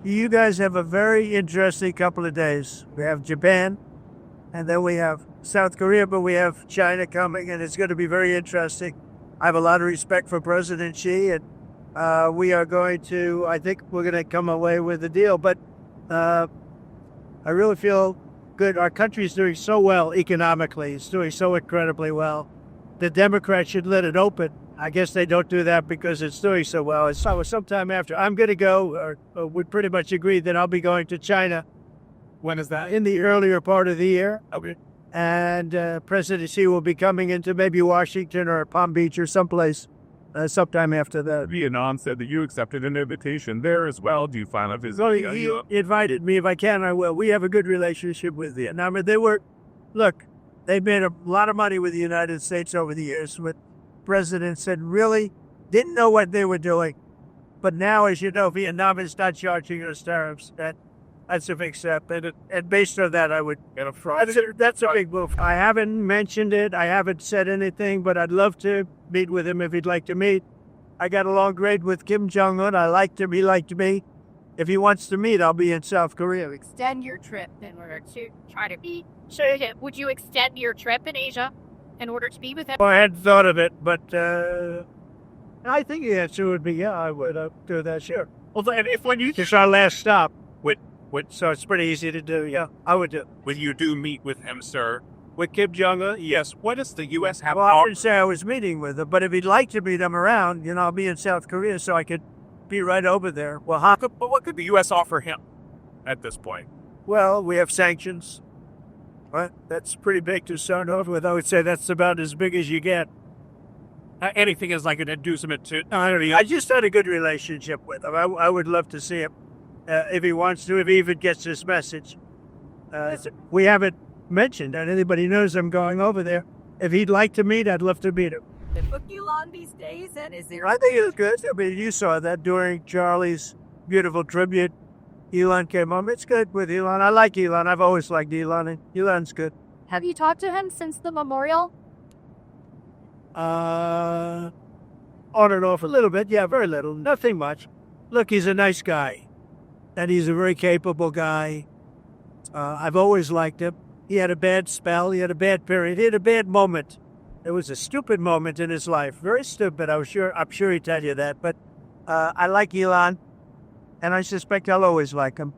You guys have a very interesting couple of days. We have Japan, and then we have South Korea, but we have China coming, and it's going to be very interesting. I have a lot of respect for President Xi, and I think we're going to come away with a deal. But I really feel good. Our country is doing so well economically. It's doing so incredibly well. The Democrats should let it open. I guess they don't do that because it's doing so well. So sometime after, I'm going to go, or we pretty much agreed that I'll be going to China. When is that? In the earlier part of the year. Okay. And President Xi will be coming into maybe Washington or Palm Beach or someplace sometime after that. Vietnam said that you accepted an invitation there as well. Do you find a visit? So he invited me. If I can, I will. We have a good relationship with Vietnam. They've made a lot of money with the United States over the years. But President said really didn't know what they were doing. But now, as you know, Vietnam is not charging us tariffs. That's a big step. And based on that, I would get a fraud. That's a big move. I haven't mentioned it. I haven't said anything, but I'd love to meet with him if he'd like to meet. I got along great with Kim Jong-un. I liked him. He liked me. If he wants to meet, I'll be in South Korea. Extend your trip in order to try to be. So would you extend your trip in Asia in order to be with him? Well, I hadn't thought of it, but I think the answer would be yeah, I would do that, sure. Well, and if when you It's our last stop. So it's pretty easy to do, yeah. I would do. when you do meet with him, sir, with Kim Jong-un, yes, what does the U.S. have? Well, I didn't say I was meeting with him, but if he'd like to meet him around, I'll be in South Korea, so I could be right over there. Well, But what could the U.S. offer him at this point? Well, we have sanctions. Right? That's pretty big to start off with. I would say that's about as big as you get. Anything is like an inducement to. I just had a good relationship with him. I would love to see him if he wants to, if he even gets this message. We haven't mentioned that anybody knows I'm going over there. If he'd like to meet, I'd love to meet him. Book you on these days, and is there? I think it's good. I mean, you saw that during Charlie's beautiful tribute. Elon came home. It's good with Elon. I like Elon. I've always liked Elon. And Elon's good. Have you talked to him since the memorial? On and off a little bit. Yeah, very little. Nothing much. Look, he's a nice guy. And he's a very capable guy. I've always liked him. He had a bad spell. He had a bad period. He had a bad moment. It was a stupid moment in his life. Very stupid. I'm sure he'd tell you that. But I like Elon. And I suspect I'll always like him.